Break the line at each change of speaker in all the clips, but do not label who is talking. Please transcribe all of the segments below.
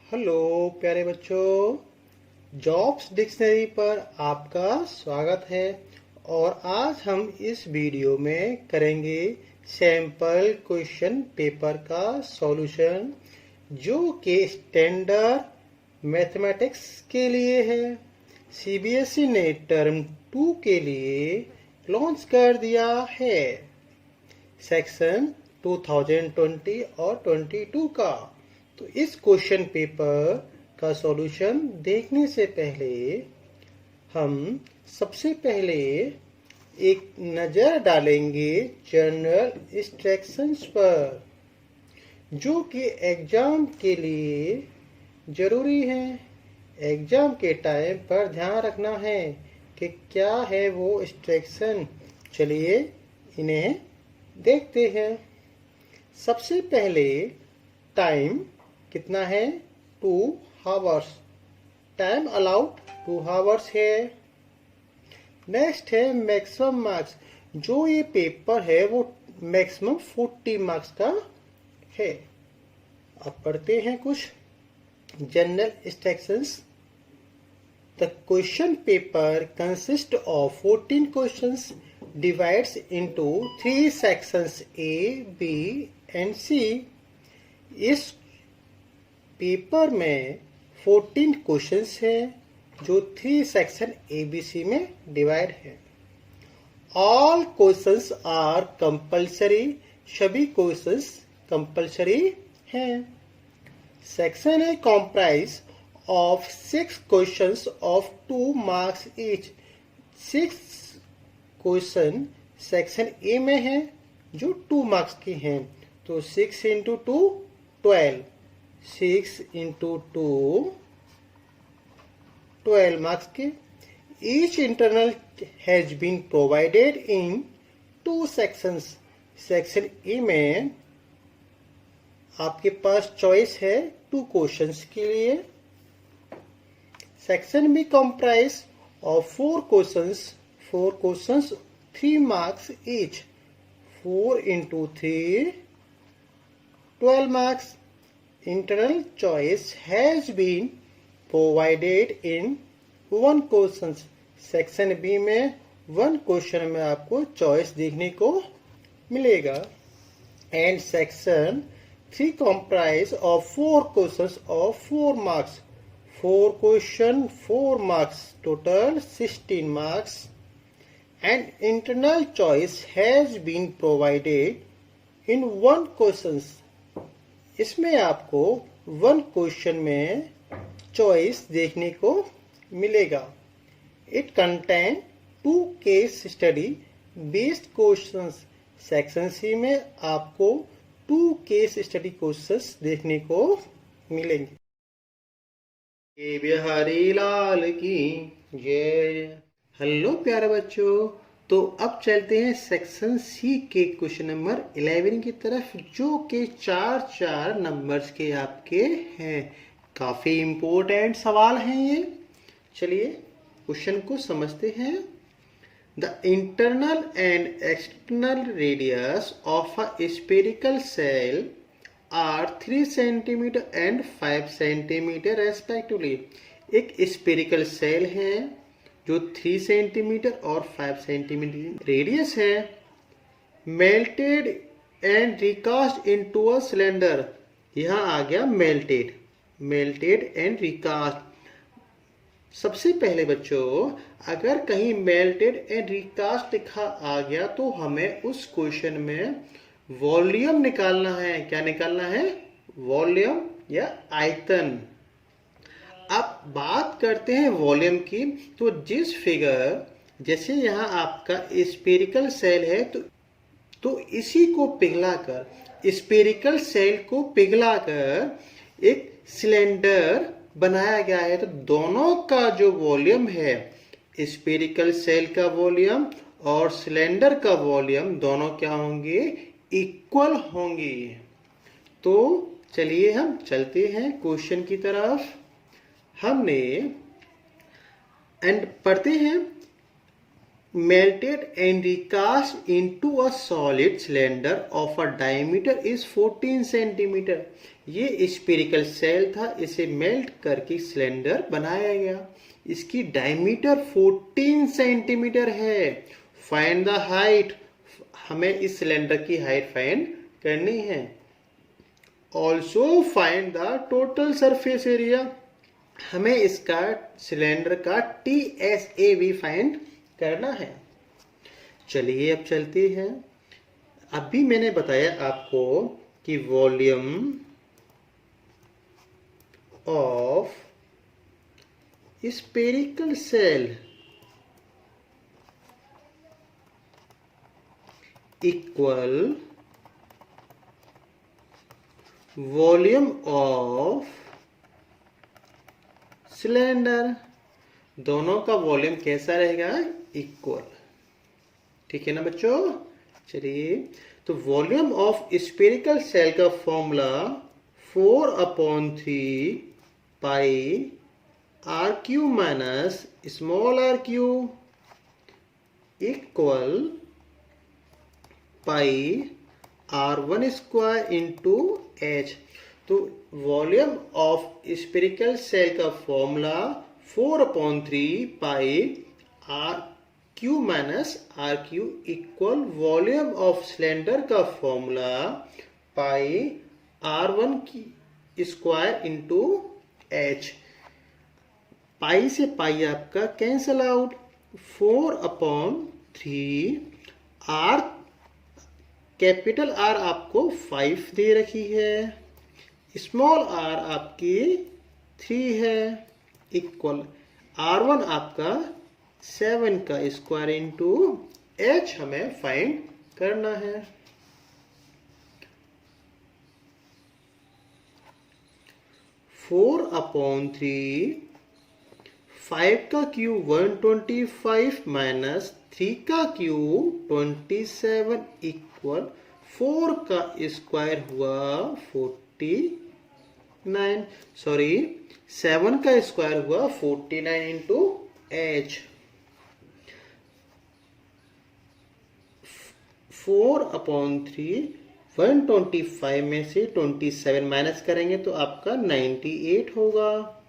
Hello प्यारे बच्चों, jobs dictionary पर आपका स्वागत है। और आज हम इस वीडियो में करेंगे सैंपल क्वेश्चन पेपर का सॉल्यूशन, जो कि स्टैंडर्ड मैथमेटिक्स के लिए है। सीबीएसई ने टर्म 2 के लिए लॉन्च कर दिया है सेक्शन 2020 और 22 का। तो इस क्वेश्चन पेपर का सॉल्यूशन देखने से पहले हम सबसे पहले एक नज़र डालेंगे जनरल इंस्ट्रक्शंस पर, जो कि एग्जाम के लिए ज़रूरी है। एग्जाम के टाइम पर ध्यान रखना है कि क्या है वो इंस्ट्रक्शन। चलिए इन्हें देखते हैं। सबसे पहले टाइम कितना है? 2 आवर्स। टाइम अलाउड 2 आवर्स है। नेक्स्ट है मैक्सिमम मार्क्स। जो ये पेपर है वो मैक्सिमम 40 मार्क्स का है। अब पढ़ते हैं कुछ general instructions. The question paper consist of 14 questions divides into 3 sections A, B and C। इस पेपर में 14 क्वेश्चंस हैं जो 3 सेक्शन ABC में डिवाइड है। All questions are compulsory. सभी क्वेश्चंस कंपल्सरी हैं। Section A comprise of 6 questions of 2 marks each। 6 question section A में है जो 2 मार्क्स के हैं। तो 6 इंटू 2 12। 6 इंटू 2 12 मार्क्स के। Each internal has been provided in 2 sections. Section A में आपके पास चॉइस है 2 क्वेश्चंस के लिए। Section B comprise of 4 questions. 4 questions 3 marks each। 4 into 3 12 marks। Internal choice has been provided in 1 questions। Section B में 1 question में आपको choice देखने को मिलेगा। And section 3 comprise of 4 questions of 4 marks। 4 question 4 marks, total 16 marks। And internal choice has been provided in 1 questions। इसमें आपको 1 question में choice देखने को मिलेगा। It contain 2 case study based questions. Section C में आपको 2 केस स्टडी क्वेश्चंस देखने को मिलेंगे। बिहारी लाल की जय। हेलो प्यारे बच्चों, तो अब चलते हैं सेक्शन सी के क्वेश्चन नंबर 11 की तरफ, जो कि 4 नंबर्स के आपके हैं। काफी इंपॉर्टेंट सवाल हैं ये। चलिए क्वेश्चन को समझते हैं। The internal and external radius of a spherical shell are 3 centimetre and 5 centimetre respectively. एक स्फेरिकल सेल है जो 3 सेंटीमीटर और 5 सेंटीमीटर रेडियस है। Melted and recast into a cylinder. यहां आ गया मेल्टेड। Melted and recast. सबसे पहले बच्चों, अगर कहीं मेल्टेड एंड रिकास्ट लिखा आ गया तो हमें उस क्वेश्चन में वॉल्यूम निकालना है। क्या निकालना है? वॉल्यूम या आयतन। अब बात करते हैं वॉल्यूम की। तो जिस फिगर, जैसे यहाँ आपका स्फेरिकल सेल है, तो इसी को पिघलाकर, स्फेरिकल सेल को पिघलाकर एक सिलेंडर बनाया गया है। तो दोनों का जो वॉल्यूम है, स्फेरिकल सेल का वॉल्यूम और सिलेंडर का वॉल्यूम, दोनों क्या होंगे? इक्वल होंगे। तो चलिए हम चलते हैं क्वेश्चन की तरफ। हमने एंड पढ़ते हैं। melted and recast into a solid cylinder of a diameter is 14 centimeter। ये स्पेरिकल सेल था, इसे मेल्ट करके सिलेंडर बनाया गया। इसकी डायमीटर 14 सेंटीमीटर है। फाइंड द हाइट, हमें इस सिलेंडर की हाइट फाइंड करनी है। Also find the total surface area, हमें इसका सिलेंडर का TSA भी फाइंड करना है। चलिए अब चलते हैं। अभी मैंने बताया आपको कि volume of spherical shell equal volume of cylinder. दोनों का वॉल्यूम कैसा रहेगा? इक्वल। ठीक है ना बच्चों? चलिए, तो वॉल्यूम ऑफ स्पेरिकल सेल का formula 4/3 pi R cube minus small R cube equal pi R1 square into H। तो वॉल्यूम ऑफ स्पेरिकल सेल का formula 4/3 pi R cube minus R cube equal volume of cylinder का formula pi R1 की square into H। Pi से pi आपका cancel out, 4/3 R, capital R आपको 5 दे रखी है, small r आपकी 3 है, इक्वल R1 आपका 7 का स्क्वायर इंटू H हमें फाइंड करना है। फोर अपॉन 3, 5 का क्यूब 125 माइनस 3 का क्यूब 27 इक्वल 4 का स्क्वायर हुआ 49, सॉरी 7 का स्क्वायर हुआ 49 इंटू H। 4/3 125 में से 27 माइनस करेंगे तो आपका 98 होगा।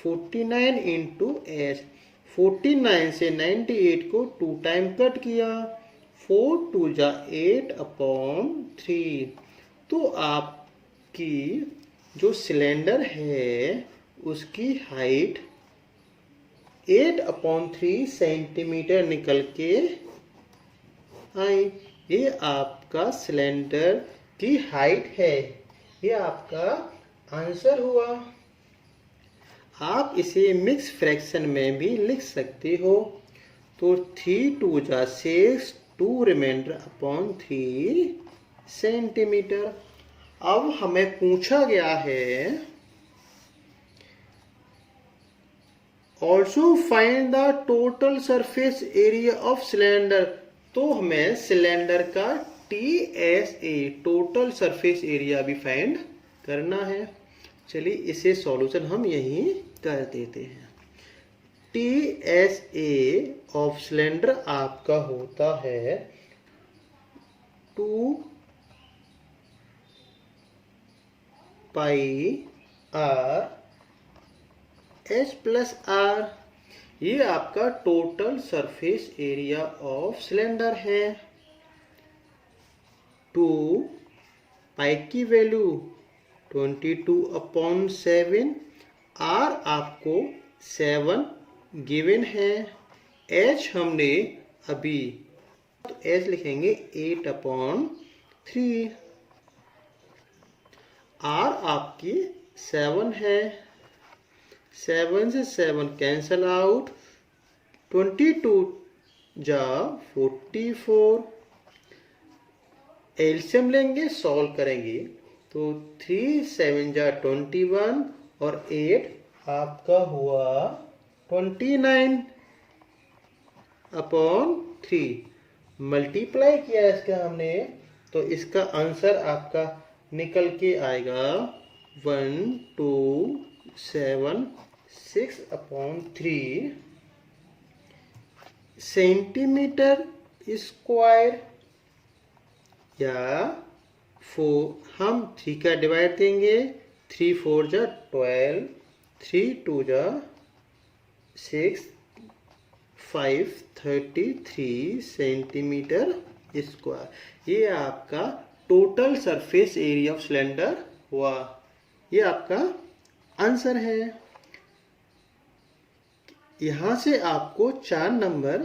49 इंटू H, 49 से 98 को 2 टाइम कट किया, 4 2 जा 8/3। तो आपकी जो सिलेंडर है उसकी हाइट 8/3 सेंटीमीटर निकल के आई। ये आपका सिलेंडर की हाइट है, ये आपका आंसर हुआ। आप इसे मिक्स फ्रैक्शन में भी लिख सकते हो। तो 3 2 जा 6, 2 रिमाइंडर अपॉन 3 सेंटीमीटर। अब हमें पूछा गया है also find the total surface area of cylinder. तो हमें सिलेंडर का TSA, टोटल सरफेस एरिया भी फाइंड करना है। चलिए इसे सॉल्यूशन हम यहीं कर देते हैं। TSA ऑफ सिलेंडर आपका होता है 2 पाई R H प्लस R। ये आपका total surface area of cylinder है। 2 पाई की वैल्यू 22/7, R आपको 7 गिवन है, H हमने अभी तो H लिखेंगे 8/3, R आपकी 7 है, 7 से 7 कैंसल आउट, 22 जा 44, एलसीएम लेंगे सॉल्व करेंगे तो 3 7 जा 21 और 8 आपका हुआ 29/3। मल्टीप्लाई किया इसका हमने तो इसका आंसर आपका निकल के आएगा 1276/3 सेंटीमीटर स्क्वायर, या हम 3 का डिवाइड देंगे, 3 4 जा 12, 3 2 जा 6, 5 33 सेंटीमीटर स्क्वायर। ये आपका total surface area of cylinder हुआ। ये आपका आंसर है। यहां से आपको 4 नंबर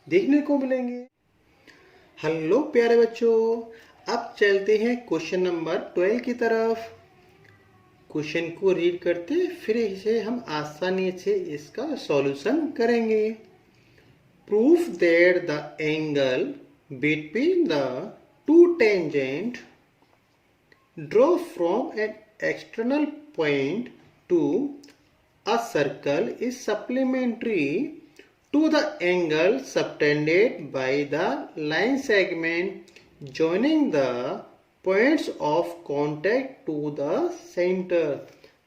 देखने को मिलेंगे। हेलो प्यारे बच्चों, अब चलते हैं क्वेश्चन नंबर 12 की तरफ। क्वेश्चन को रीड करते फिर इसे हम आसानी से इसका सॉल्यूशन करेंगे। Proof that the angle between the two tangents draw from an external point to a circle is supplementary to the angle subtended by the line segment joining the points of contact to the center।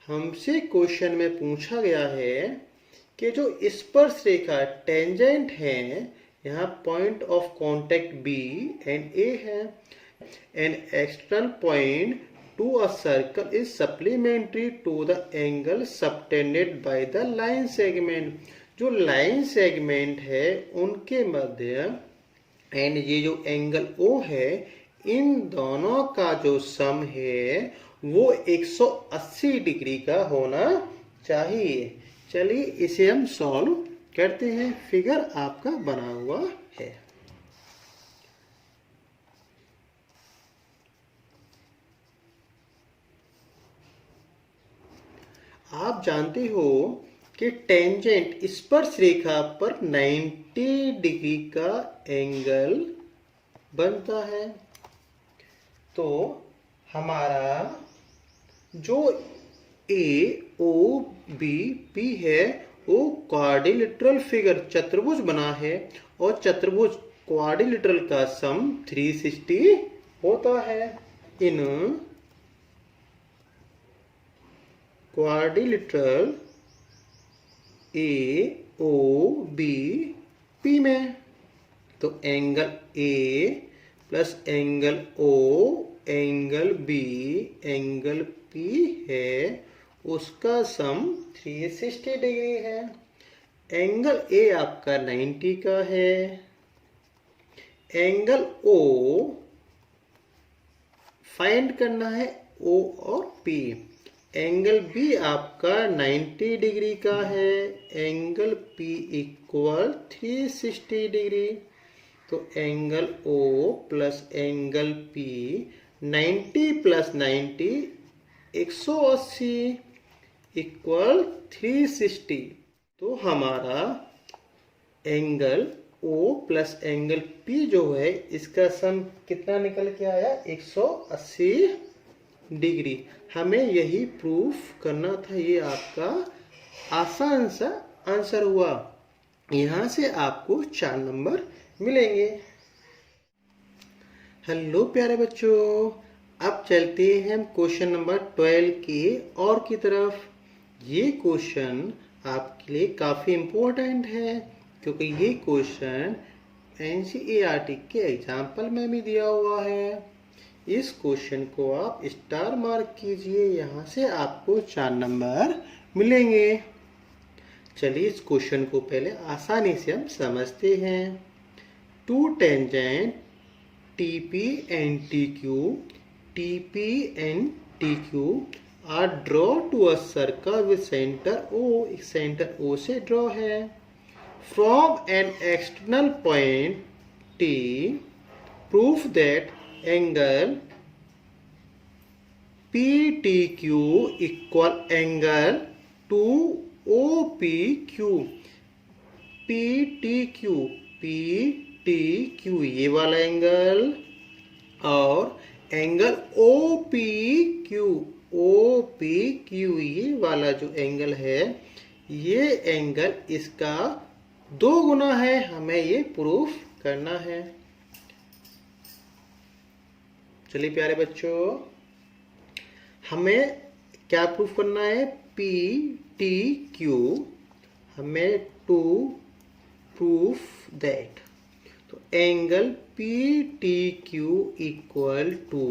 हमसे question में पूछा गया है कि जो स्पर्श रेखा tangent है, यहाँ point of contact B and A है, an external point to a circle is supplementary to the angle subtended by the line segment. जो लाइन सेगमेंट है उनके मध्य एंड ये जो एंगल O है, इन दोनों का जो सम है वो 180 डिग्री का होना चाहिए। चलिए इसे हम सॉल्व करते हैं। फिगर आपका बना हुआ है। आप जानते हो कि टेंजेंट स्पर्श रेखा पर 90 डिग्री का एंगल बनता है। तो हमारा जो AOBP है वो क्वाड्रिलेटरल फिगर चतुर्भुज बना है, और चतुर्भुज क्वाड्रिलेटरल का सम 360 होता है। इन क्वाड्रिलेटरल AOBP में तो angle A plus angle O angle B angle P है, उसका सम 360 डिग्री है। एंगल A आपका 90 का है। एंगल O फाइंड करना है, O और P। एंगल B आपका 90 डिग्री का है। Angle P equal 360 degree. तो angle O plus angle P 90 plus 90 180 equal 360। तो हमारा angle O plus angle P जो है इसका सम कितना निकल के आया, 180 डिग्री। हमें यही प्रूफ करना था। ये आपका आसान सा आंसर हुआ। यहां से आपको 4 नंबर मिलेंगे। हेलो प्यारे बच्चों, अब चलते हैं हम क्वेश्चन नंबर 12 की और की तरफ। ये क्वेश्चन आपके लिए काफी इम्पोर्टेंट है, क्योंकि ये क्वेश्चन NCERT के एग्जाम्पल में भी दिया हुआ है। इस क्वेश्चन को आप स्टार मार्क कीजिए, यहाँ से आपको 4 नंबर मिलेंगे। चलिए इस क्वेश्चन को पहले आसानी से हम समझते हैं। Two tangent TP and TP and TQ are draw to a circle with center O। Centre O से ड्रॉ है। From an external point T, prove that angle PTQ equal angle 2OPQ। PTQ ये वाला angle और angle OPQ ये वाला जो angle है, ये एंगल इसका 2 गुना है। हमें ये प्रूफ करना है। चलिए प्यारे बच्चों, हमें क्या प्रूफ करना है, PTQ हमें 2 प्रूफ दैट, तो angle P T Q equal to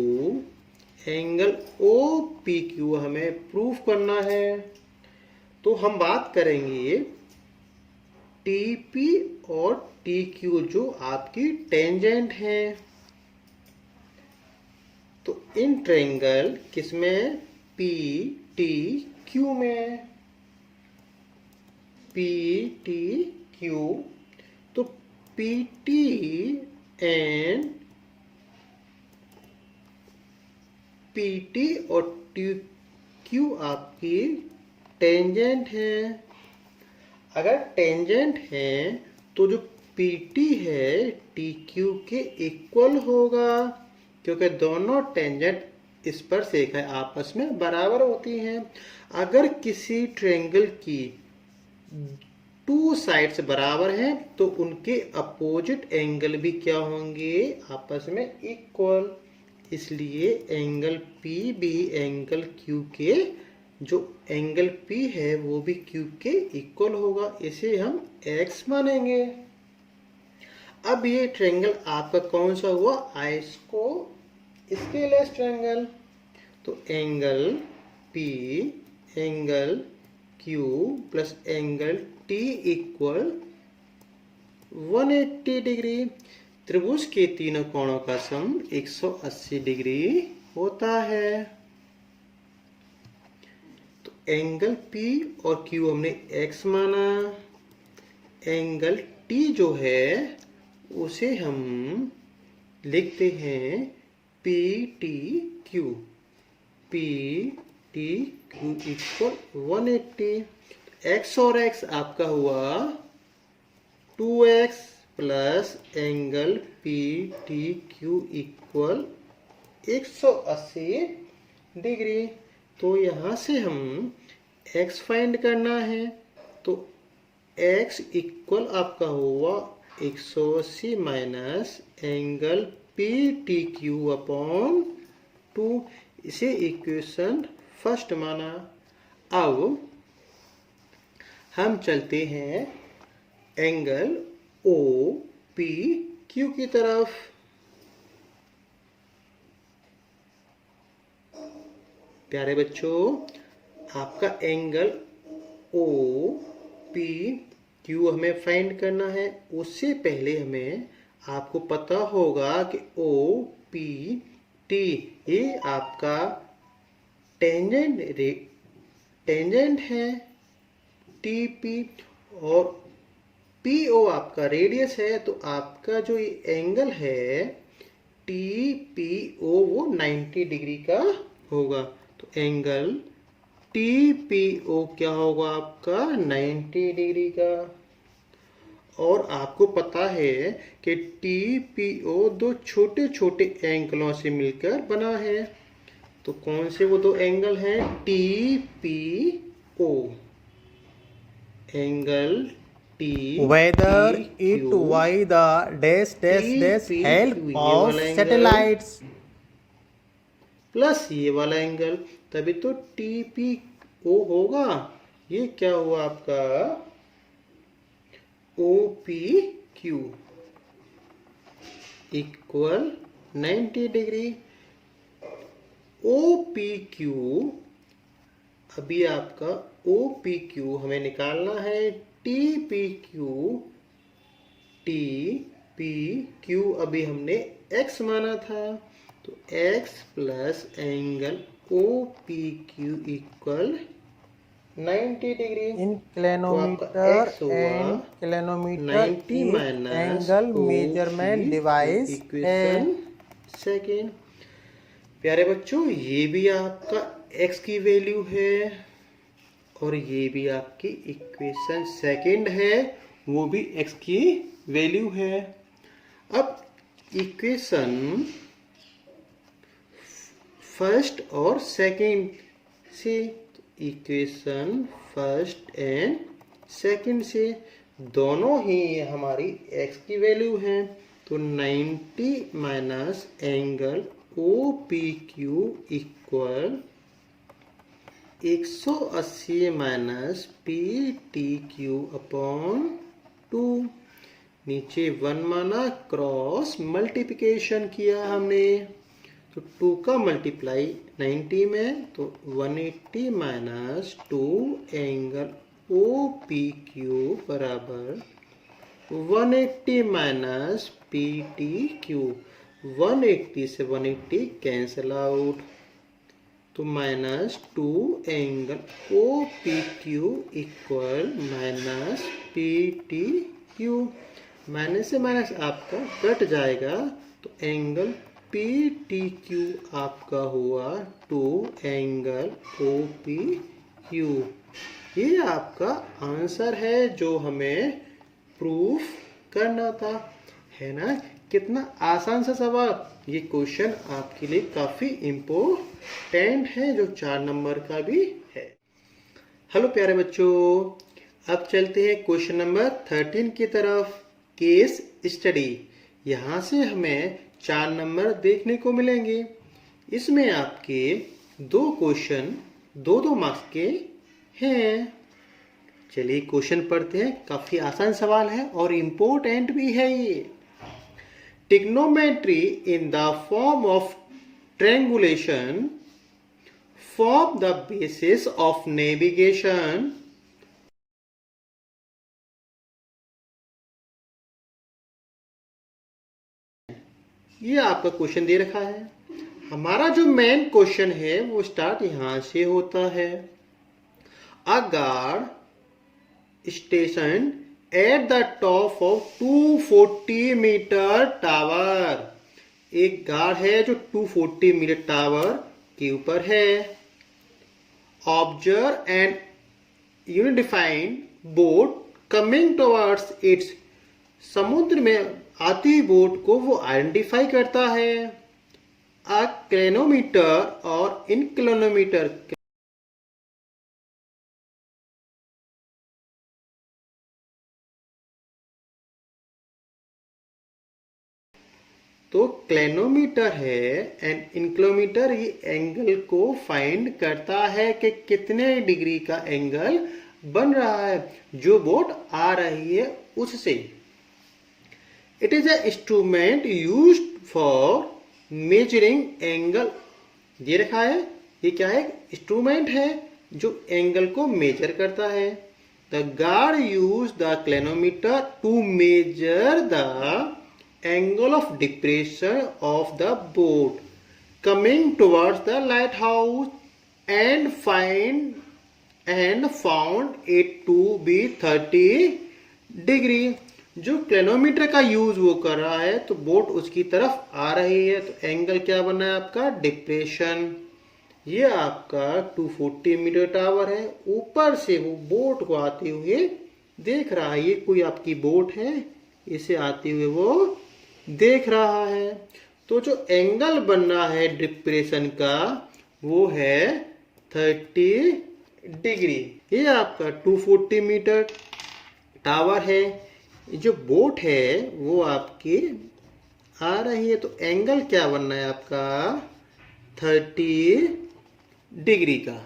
angle O P Q हमें प्रूफ करना है। तो हम बात करेंगे टी पी और टी क्यू जो आपकी टेंजेंट है। तो इन ट्रायंगल किसमें, पी टी क्यू में, पी टी क्यू। तो P T and P T और टी क्यू आपकी टेंजेंट है। अगर टेंजेंट है तो जो पी टी है टी क्यू के इक्वल होगा, क्योंकि दोनों टेंजेंट इस पर रेखाएं आपस में बराबर होती हैं। अगर किसी ट्रायंगल की टू साइड्स बराबर हैं तो उनके अपोजिट एंगल भी क्या होंगे, आपस में इक्वल। इसलिए एंगल P भी एंगल Q के, जो एंगल P है वो भी Q के इक्वल होगा। इसे हम X मानेंगे। अब ये ट्रायंगल आपका कौन सा हुआ, आइसको स्केलेस ट्रायंगल। तो angle P angle Q plus angle T equal 180 degree. त्रिभुज के तीनों कोणों का सम 180 डिग्री होता है। तो एंगल P और Q हमने X माना। एंगल T जो है उसे हम लिखते हैं P T Q, P T Q equal 180। X और एक्स आपका हुआ 2x plus angle P T Q equal 180 degree. तो यहाँ से हम x फाइंड करना है। तो x इक्वल आपका हुआ 180 minus angle P T Q upon 2। इसे इक्वेशन फर्स्ट माना। अब हम चलते हैं एंगल ओ पी क्यू की तरफ। प्यारे बच्चों, आपका एंगल ओ पी क्यू हमें फाइंड करना है। उससे पहले हमें आपको पता होगा कि ओ पी टी ये आपका टेंजेंट है टी पी, और पी ओ आपका रेडियस है। तो आपका जो ये एंगल है टी पी ओ वो 90 डिग्री का होगा। तो एंगल टी पी ओ क्या होगा आपका 90 डिग्री का। और आपको पता है कि टी पी ओ दो छोटे छोटे एंगलों से मिलकर बना है। तो कौन से वो दो एंगल हैं, T P O angle T,
whether it by the dash dash dash help of satellites
plus ये वाला एंगल, तभी तो टी पी ओ होगा। ये क्या हुआ आपका O P Q equal 90 degree. O P Q, अभी आपका ओ पी क्यू हमें निकालना है। टी पी क्यू अभी हमने x माना था। तो x plus angle O P Q equal 90 degree.
inclinometer and clinometer
90
is
minus
angle measurement device
equation second. प्यारे बच्चों, ये भी आपका x की वैल्यू है और ये भी आपकी इक्वेशन सेकेंड है, वो भी x की वैल्यू है। अब इक्वेशन फर्स्ट और सेकेंड से, इक्वेशन फर्स्ट एंड सेकेंड से दोनों ही हमारी x की वैल्यू है। तो 90 minus angle O P Q equal 180 minus P T Q upon 2। नीचे 1 माना, क्रॉस मल्टीप्लिकेशन किया हमने, तो 2 का मल्टीप्लाई 90 में, तो 180 minus 2 angle O P Q बराबर 180 माइनस पी टी क्यू। 180 से 180 कैंसिल आउट, तो minus 2 angle O P Q equal minus P T Q. Minus से माइनस आपका कट जाएगा, तो एंगल पी टी क्यू आपका हुआ 2 एंगल ओ पी क्यू। ये आपका आंसर है जो हमें प्रूफ करना था, है ना। कितना आसान सा सवाल। ये क्वेश्चन आपके लिए काफी इम्पोर्टेंट है, जो 4 नंबर का भी है। हेलो प्यारे बच्चों, अब चलते हैं क्वेश्चन नंबर 13 की तरफ। Case study. यहाँ से हमें 4 नंबर देखने को मिलेंगे। इसमें आपके 2 क्वेश्चन 2-2 मार्क्स के हैं। चलिए क्वेश्चन पढ़ते हैं। काफी आसान सवाल है और इम्पोर्टेंट भी है ये। Trigonometry in the form of triangulation form the basis of navigation. ये आपका क्वेश्चन दे रखा है। हमारा जो मेन क्वेश्चन है वो स्टार्ट यहां से होता है। A guard station at the top of 240 metre tower. एक गार्ड है जो 240 मीटर टावर के ऊपर है। Observe and unidentified boat coming towards its. समुद्र में आती बोट को वो आइडेंटिफाई करता है। अ क्लेनोमीटर और इनक्लोनोमीटर। तो क्लेनोमीटर है एंड इनक्लोमीटर ये एंगल को फाइंड करता है कि कितने डिग्री का एंगल बन रहा है जो बोट आ रही है उससे। It is a instrument used for measuring angle. ये रखा है, ये क्या है? इंस्ट्रूमेंट है जो एंगल को मेजर करता है। The guard use the clinometer to measure the angle of depression of the boat coming towards the lighthouse and found it to be 30 degree। जो क्लेनोमीटर का यूज वो कर रहा है तो बोट उसकी तरफ आ रही है, तो एंगल क्या बना है आपका? डिप्रेशन। ये आपका 240 मीटर टावर है। ऊपर से वो बोट को आते हुए देख रहा है। ये कोई आपकी बोट है, इसे आते हुए वो देख रहा है। तो जो एंगल बन रहा है डिप्रेशन का वो है 30 डिग्री। ये आपका 240 मीटर टावर है। जो बोट है वो आपकी आ रही है, तो एंगल क्या बनना है आपका? 30 डिग्री का।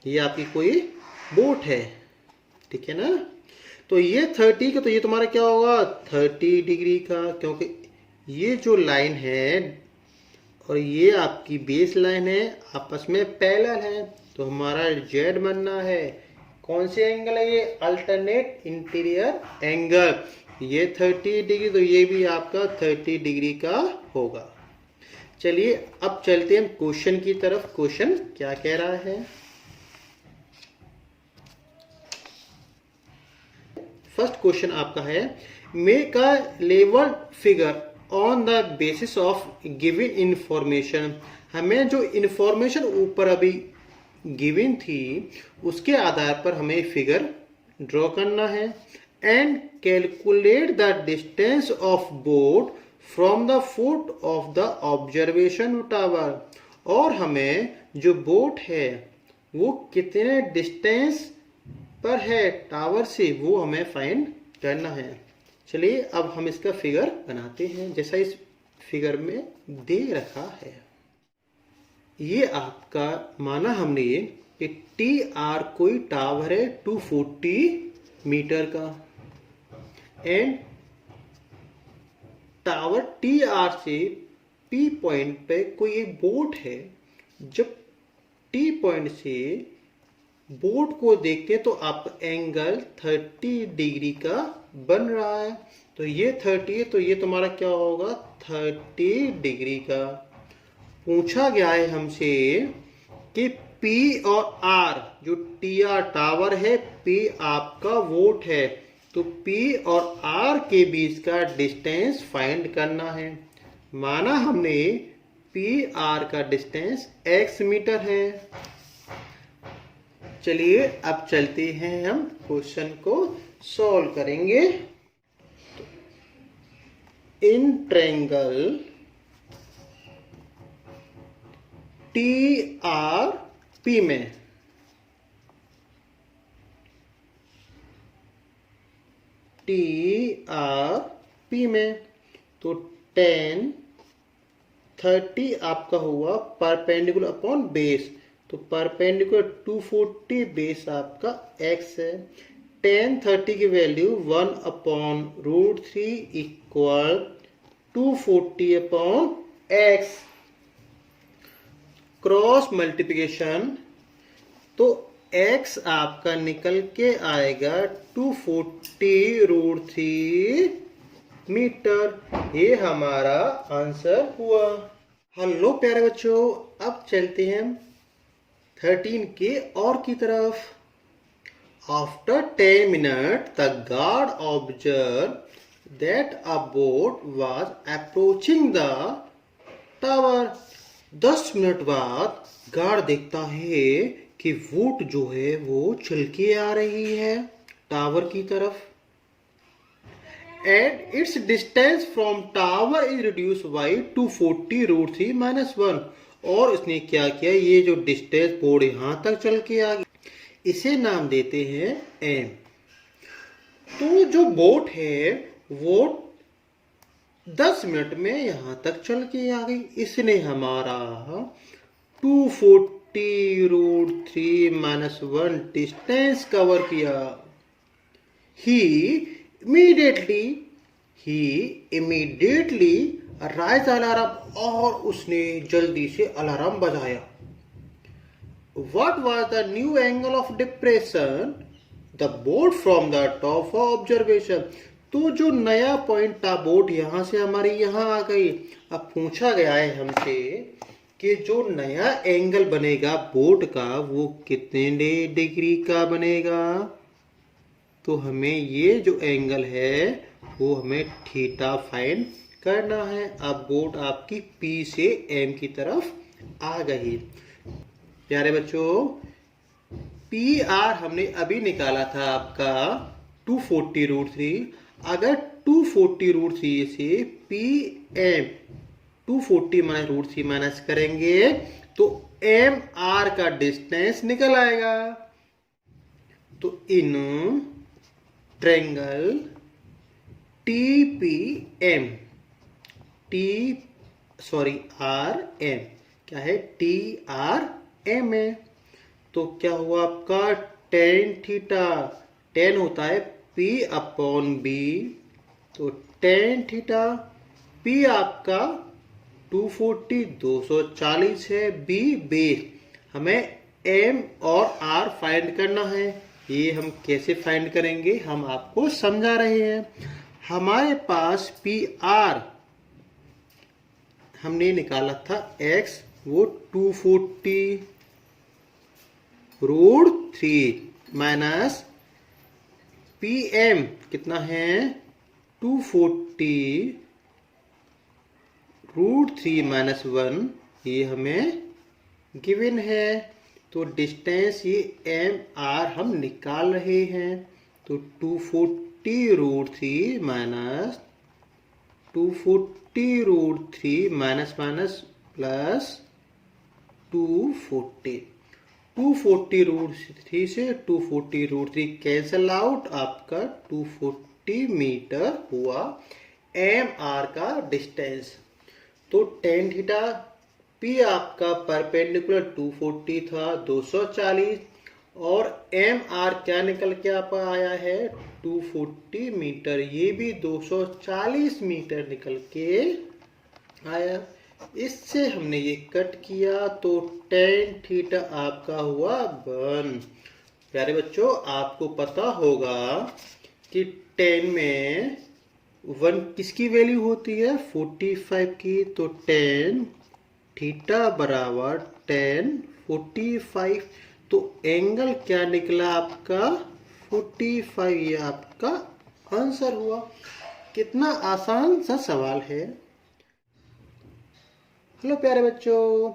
ये आपकी कोई बोट है, ठीक है ना। तो ये 30 का, तो ये तुम्हारा क्या होगा? 30 डिग्री का, क्योंकि ये जो लाइन है और ये आपकी बेस लाइन है आपस में पैरेलल है, तो हमारा जेड बनना है। कौन से एंगल है ये? Alternate interior angle. ये 30 डिग्री, तो ये भी आपका 30 डिग्री का होगा। चलिए अब चलते हैं क्वेश्चन की तरफ। क्वेश्चन क्या कह रहा है? फर्स्ट क्वेश्चन आपका है, make a level figure on the basis of given information. हमें जो इंफॉर्मेशन ऊपर अभी गिवन थी उसके आधार पर हमें फिगर ड्रॉ करना है। And calculate the distance of boat from the foot of the observation tower. और हमें जो बोट है वो कितने डिस्टेंस पर है टावर से, वो हमें फाइंड करना है। चलिए अब हम इसका फिगर बनाते हैं जैसा इस फिगर में दे रखा है। ये आपका माना हमने कि टी आर कोई टावर है 240 मीटर का, एंड टावर टी आर से पी पॉइंट पे कोई एक बोट है, जब टी पॉइंट से बोट को देखते हैं तो आप एंगल 30 डिग्री का बन रहा है। तो ये 30 है, तो ये तुम्हारा क्या होगा 30 डिग्री का। पूछा गया है हमसे कि P और R, जो टी आर टावर है, P आपका वोट है, तो P और R के बीच का डिस्टेंस फाइंड करना है। माना हमने P R का डिस्टेंस x मीटर है। चलिए अब चलते हैं, हम क्वेश्चन को सॉल्व करेंगे। In triangle T R P में तो tan 30 आपका हुआ परपेंडिकुलर अपॉन बेस, तो परपेंडिकुलर 240 बेस आपका x है। tan 30 की value 1 upon √3 equal 240 upon x। Cross multiplication, तो x आपका निकल के आएगा 240 √3 मीटर। ये हमारा आंसर हुआ। हेलो प्यारे बच्चों, अब चलते हैं 13 के और की तरफ। After 10 minutes, the guard observed that a boat was approaching the tower. 10 minute बाद गार्ड देखता है कि बोट जो है वो चल के आ रही है टावर की तरफ। And its distance from tower is reduced by 240 √3 - 1। और इसने क्या किया, ये जो डिस्टेंस बोर्ड यहां तक चल के आ गई, इसे नाम देते हैं m। तो जो बोट है वो 10 मिनट में यहां तक चल के आ गई। इसने हमारा 240 √3 - 1 डिस्टेंस कवर किया। He immediately raised alarm, और उसने जल्दी से अलार्म बजाया। What was the new angle of depression? The boat from the top of observation। तो जो नया पॉइंट था बोट यहां से हमारी यहां आ गई। अब पूछा गया है हमसे कि जो नया एंगल बनेगा बोट का वो कितने डिग्री का बनेगा। तो हमें ये जो एंगल है वो हमें थीटा फाइंड करना है। अब बोट आपकी P से M की तरफ आ गई। प्यारे बच्चों, PR हमने अभी निकाला था आपका 240 √3। अगर 240 √3 से PM 240 - √3 माइनस करेंगे तो MR का डिस्टेंस निकल आएगा। तो इन ट्रायंगल TPM RM क्या है, TRM है। तो क्या हुआ आपका tan थीटा, tan होता है P अपॉन B, तो tan थीटा P आपका 240 है, B बेस। हमें M और R फाइंड करना है। ये हम कैसे फाइंड करेंगे हम आपको समझा रहे हैं। हमारे पास PR हमने निकाला था X, वो 240 √3 माइनस PM कितना है 240 √3 - 1, ये हमें गिवन है। तो डिस्टेंस ये MR हम निकाल रहे हैं। तो 240 √3 माइनस 240 √3 माइनस प्लस 240 √3 से 240 √3 कैंसल आउट, आपका 240 मीटर हुआ MR का डिस्टेंस। तो tan थीटा P आपका परपेंडिकुलर 240 था 240, और एम आर क्या निकल के आप आया है 240 मीटर, ये भी 240 मीटर निकल के आया। इससे हमने ये कट किया तो tan थीटा आपका हुआ 1। प्यारे बच्चों, आपको पता होगा कि tan में 1 किसकी वैल्यू होती है 45 की, तो tan थीटा बराबर tan 45। तो एंगल क्या निकला आपका 45, ये आपका आंसर हुआ। कितना आसान सा सवाल है। हेलो प्यारे बच्चों,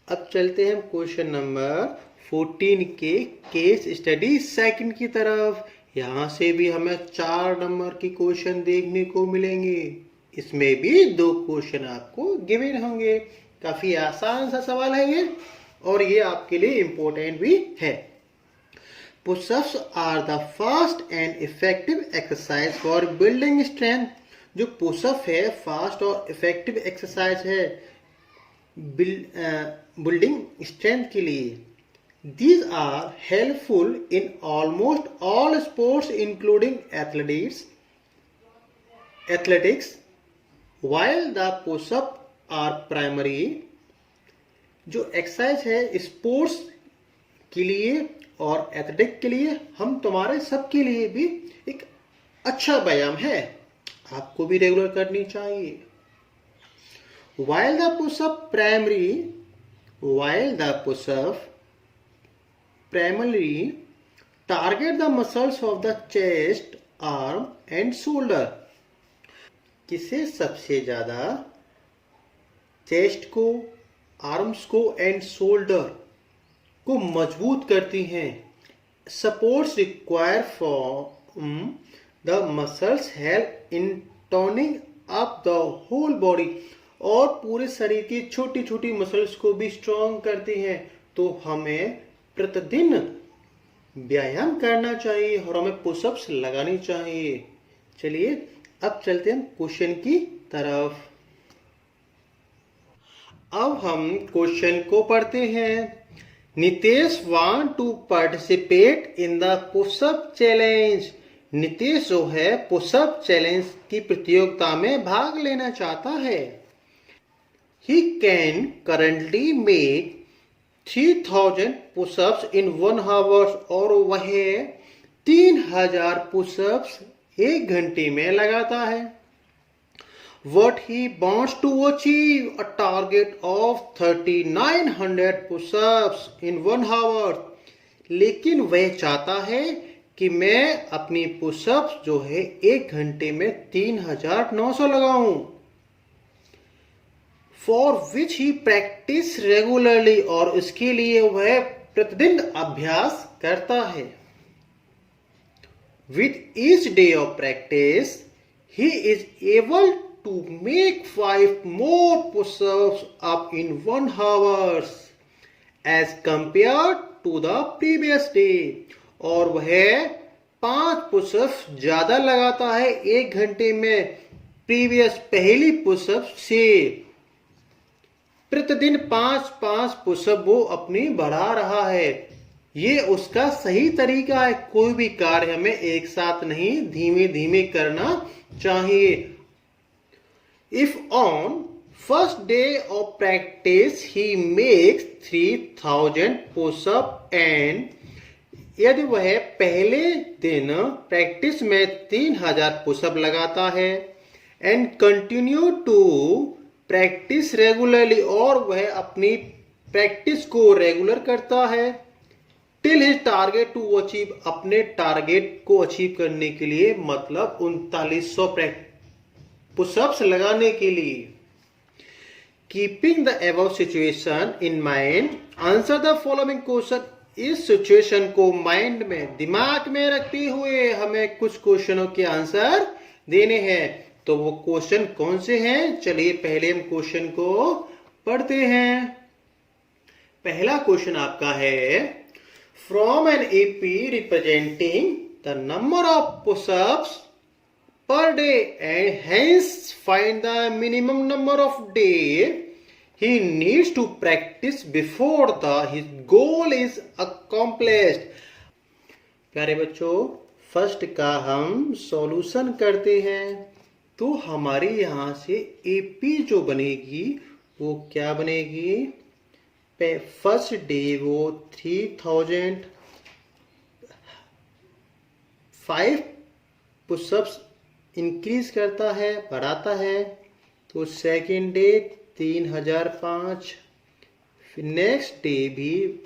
अब चलते हैं क्वेश्चन नंबर 14 के केस स्टडी सेकंड की तरफ। यहाँ से भी हमें 4 नंबर की क्वेश्चन देखने को मिलेंगे। इसमें भी 2 क्वेश्चन आपको गिवन होंगे। काफी आसान सा सवाल है ये, और ये आपके लिए इम्पोर्टेंट भी है। Pushups are the fast and effective exercise for building strength. जो पुशअप है फास्ट और इफेक्टिव एक्सरसाइज है बिल्डिंग स्ट्रेंथ के लिए। These are helpful in almost all sports including athletics. While the push-up are primary, जो exercise है sports के लिए और एथलेटिक के लिए, हम तुम्हारे सबके लिए भी एक अच्छा व्यायाम है, आपको भी रेगुलर करनी चाहिए। While the push-up primarily target the muscles of the chest, arm and shoulder. किसे सबसे ज्यादा चेस्ट को, आर्म्स को एंड शोल्डर को मजबूत करती हैं। Supports require from the muscles help in turning up the whole body, और पूरे शरीर की छोटी छोटी मसल्स को भी स्ट्रॉन्ग करती हैं। तो हमें प्रतिदिन व्यायाम करना चाहिए और हमें पुशअप्स लगानी चाहिए। चलिए अब चलते हैं क्वेश्चन की तरफ। अब हम क्वेश्चन को पढ़ते हैं। Nitesh want to participate in the pushup challenge. Nitesh जो है पुशअप चैलेंज की प्रतियोगिता में भाग लेना चाहता है। He can currently make 3000 push-ups in 1 hour, और वह 3000 push-ups 1 घंटे में लगाता है। What he wants to achieve a target of 3900 push-ups in 1 hour, लेकिन वह चाहता है कि मैं अपनी पुशअप्स जो है 1 घंटे में 3900 लगाऊं। For which he practice regularly, और इसके लिए वह प्रतिदिन अभ्यास करता है। With each day of practice, he is able to make 5 more push-ups up in 1 hour as compared to the previous day, और वह 5 पुशअप्स ज्यादा लगाता है 1 घंटे में पहली पुशअप से। प्रतिदिन 5-5 पुशअप वो अपनी बढ़ा रहा है। ये उसका सही तरीका है। कोई भी कार्य हमें एक साथ नहीं, धीमे धीमे करना चाहिए। If on first day of practice he makes 3000 pushup, and यदि वह पहले दिन प्रैक्टिस में 3000 पुशअप लगाता है, and continue to practice regularly, और वह अपनी प्रैक्टिस को रेगुलर करता है, till his target to achieve, अपने टारगेट को अचीव करने के लिए, मतलब 3900 पुशअप्स लगाने के लिए। Keeping the above situation in mind, answer the following question. इस सिचुएशन को माइंड में, दिमाग में रखते हुए हमें कुछ क्वेश्चनों के आंसर देने हैं। तो वो क्वेश्चन कौन से हैं, चलिए पहले हम क्वेश्चन को पढ़ते हैं। पहला क्वेश्चन आपका है, from an AP representing the number of pushups per day and hence find the minimum number of day he needs to practice before his goal is accomplished. प्यारे बच्चों, फर्स्ट का हम सॉल्यूशन करते हैं। तो हमारी यहाँ से एपी जो बनेगी वो क्या बनेगी? फर्स्ट डे वो 3005 पुशअप्स इंक्रीज करता है, बढ़ाता है। तो सेकेंड डे 3005, फिर नेक्स्ट डे भी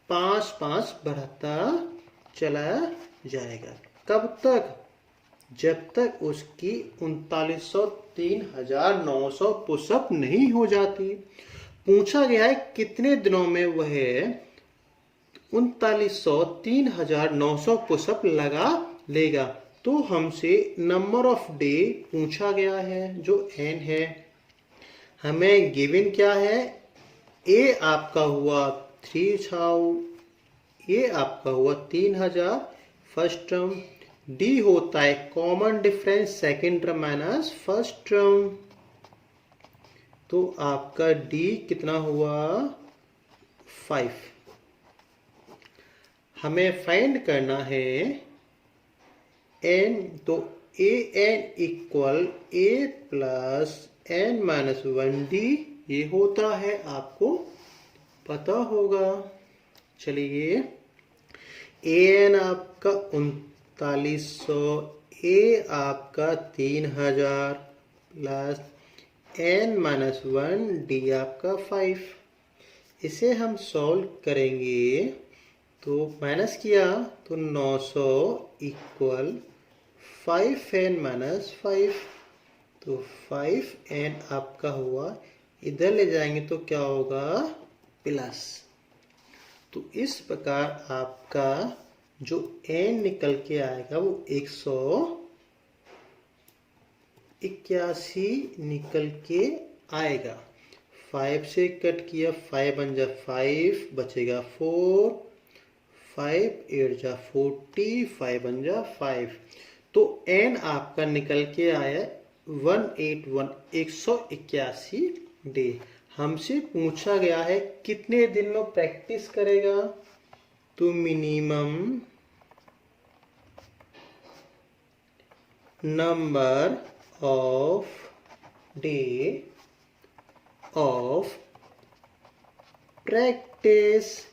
5-5 बढ़ता चला जाएगा। कब तक? जब तक उसकी 3900-3900 पुशअप नहीं हो जाती। पूछा गया है कितने दिनों में वह 3900-3900 पुशअप लगा लेगा। तो हमसे नंबर ऑफ डे पूछा गया है जो n है। हमें गिवन क्या है? ए आपका हुआ 3000, ये आपका हुआ 3000 फर्स्ट टर्म। डी होता है common difference second term minus first term. तो आपका डी कितना हुआ? 5। हमें फाइंड करना है n। तो A N equal A plus n minus 1d, ये होता है, आपको पता होगा। चलिए, ए एन आपका 3900, ए आपका 3000 प्लस n माइनस 1 डी आपका 5। इसे हम सॉल्व करेंगे तो माइनस किया तो 900 इक्वल 5n माइनस 5। तो 5n आपका हुआ, इधर ले जाएंगे तो क्या होगा? प्लस। तो इस प्रकार आपका जो n निकल के आएगा वो 181 निकल के आएगा। 5 से कट किया, 5 बन जा 5, बचेगा 4, 5 8 जा 40, 5 बन जा 5। तो n आपका निकल के आया 181 डे। हमसे पूछा गया है कितने दिन में प्रैक्टिस करेगा। तो minimum number of day of practice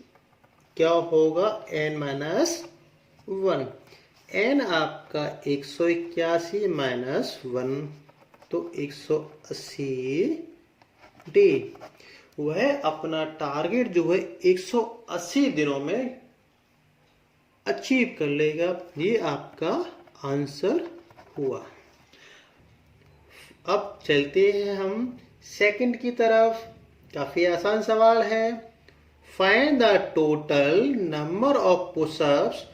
क्या होगा? n minus 1। n आपका 181 माइनस 1, तो 180 डे। वह अपना टारगेट जो है 180 दिनों में अचीव कर लेगा। ये आपका आंसर हुआ। अब चलते हैं हम सेकंड की तरफ। काफी आसान सवाल है। Find the total number of pushups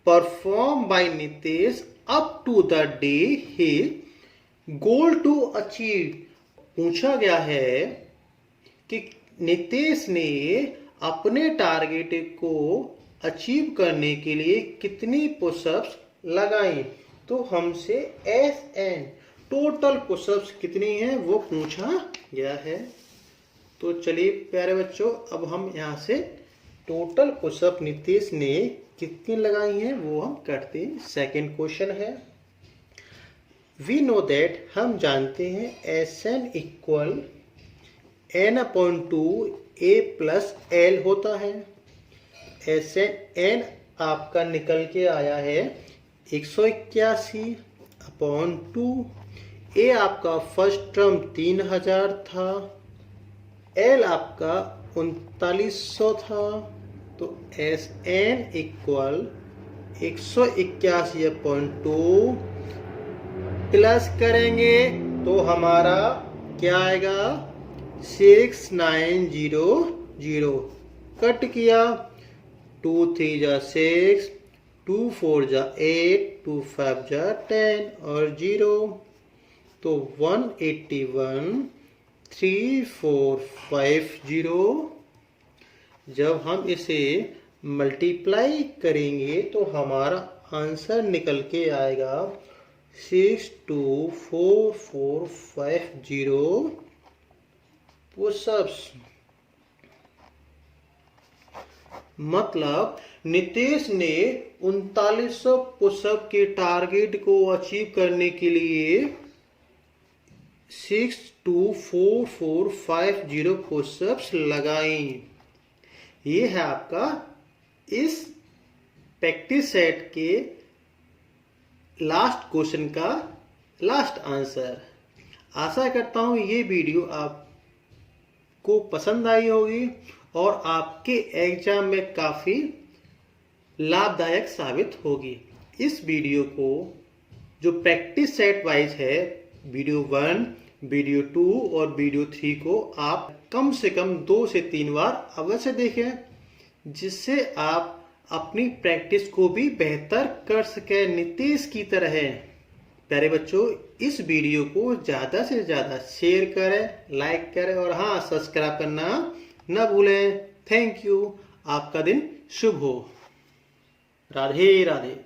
perform by Nitesh up to the day he goal to achieve. पूछा गया है कि नितेश ने अपने टारगेट को अचीव करने के लिए कितनी पुशअप्स लगाई। तो हमसे SN टोटल पुशअप्स कितनी हैं वो पूछा गया है। तो चलिए प्यारे बच्चों, अब हम यहाँ से टोटल पुशअप नितेश ने कितनी लगाई हैं वो हम करते हैं। सेकंड क्वेश्चन है, वी नो दैट, हम जानते हैं SN equal n/2 A plus L होता है। SN आपका निकल के आया है 181/2। ए आपका फर्स्ट टर्म 3000 था, L आपका 3900 था। तो SN इक्वल 181/2 प्लस करेंगे तो हमारा क्या आएगा? 6900। कट किया, 2 3 जा 6, 2 4 जा 8, 2 5 जा 10 और 0। तो 181,3450। जब हम इसे मल्टीप्लाई करेंगे तो हमारा आंसर निकल के आएगा 624450 पुशअप्स। मतलब नीतीश ने 3900 पुशअप के टारगेट को अचीव करने के लिए 624450 पुशअप्स लगाई। ये है आपका इस प्रैक्टिस सेट के लास्ट क्वेश्चन का लास्ट आंसर। आशा करता हूं ये वीडियो आपको पसंद आई होगी और आपके एग्जाम में काफी लाभदायक साबित होगी। इस वीडियो को जो प्रैक्टिस सेट वाइज है, वीडियो 1, वीडियो 2 और वीडियो 3 को आप कम से कम 2 से 3 बार अवश्य देखें, जिससे आप अपनी प्रैक्टिस को भी बेहतर कर सके नीतीश की तरह। प्यारे बच्चों, इस वीडियो को ज्यादा से ज्यादा शेयर करें, लाइक करें और हाँ, सब्सक्राइब करना न भूलें। Thank you. आपका दिन शुभ हो। राधे राधे।